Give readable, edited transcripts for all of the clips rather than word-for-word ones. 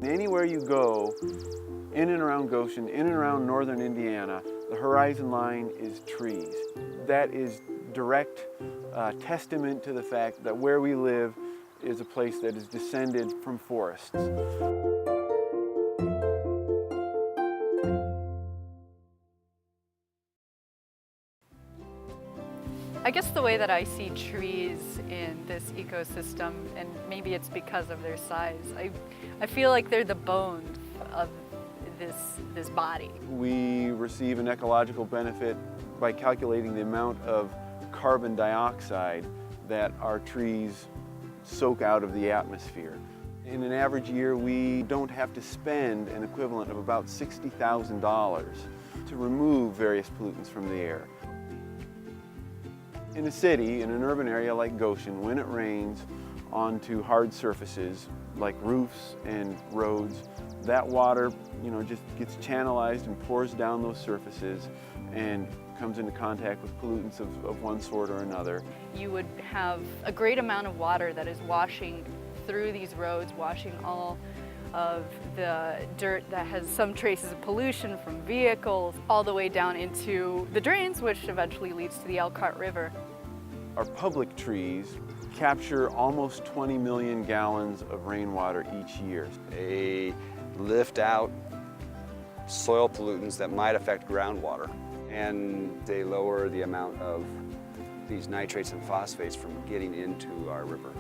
Anywhere you go, in and around Goshen, in and around northern Indiana, the horizon line is trees. That is direct testament to the fact that where we live is a place that is descended from forests. I guess the way that I see trees in this ecosystem, and maybe it's because of their size, I feel like they're the bones of this body. We receive an ecological benefit by calculating the amount of carbon dioxide that our trees soak out of the atmosphere. In an average year, we don't have to spend an equivalent of about $60,000 to remove various pollutants from the air. In a city, in an urban area like Goshen, when it rains onto hard surfaces like roofs and roads, that water, just gets channelized and pours down those surfaces and comes into contact with pollutants of one sort or another. You would have a great amount of water that is washing through these roads, washing all of the dirt that has some traces of pollution from vehicles, all the way down into the drains, which eventually leads to the Elkhart River. Our public trees capture almost 20 million gallons of rainwater each year. They lift out soil pollutants that might affect groundwater, and they lower the amount of these nitrates and phosphates from getting into our river.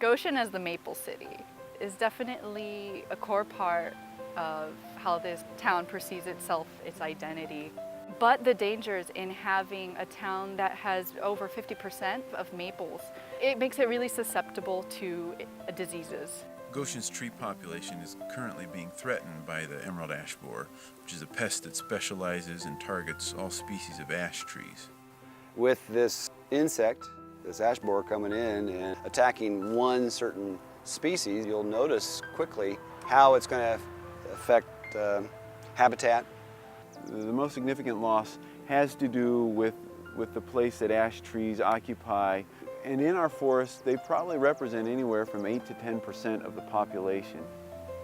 Goshen as the Maple City is definitely a core part of how this town perceives itself, its identity. But the dangers in having a town that has over 50% of maples, it makes it really susceptible to diseases. Goshen's tree population is currently being threatened by the emerald ash borer, which is a pest that specializes and targets all species of ash trees. With this insect, this ash borer coming in and attacking one certain species, you'll notice quickly how it's going to affect habitat. The most significant loss has to do with the place that ash trees occupy. And in our forests, they probably represent anywhere from 8 to 10% of the population.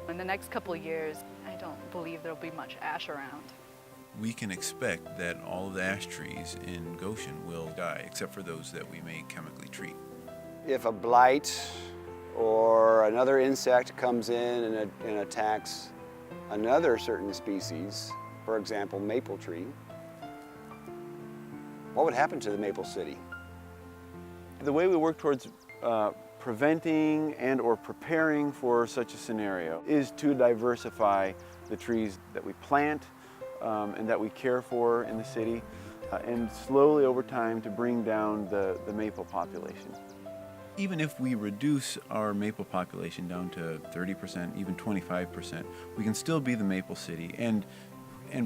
In the next couple of years, I don't believe there'll be much ash around. We can expect that all of the ash trees in Goshen will die, except for those that we may chemically treat. If a blight or another insect comes in and attacks another certain species, for example, maple tree, what would happen to the Maple City? The way we work towards preventing and or preparing for such a scenario is to diversify the trees that we plant and that we care for in the city, and slowly over time to bring down the maple population. Even if we reduce our maple population down to 30%, even 25%, we can still be the Maple City, and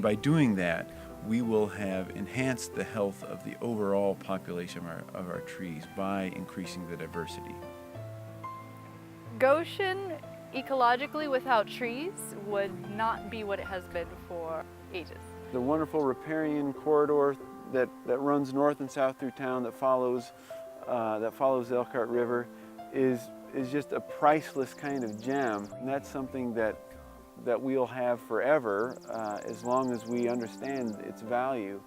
by doing that, we will have enhanced the health of the overall population of our trees by increasing the diversity. Goshen, ecologically, without trees, would not be what it has been for ages. The wonderful riparian corridor that runs north and south through town that follows the Elkhart River is just a priceless kind of gem. And that's something that we'll have forever as long as we understand its value.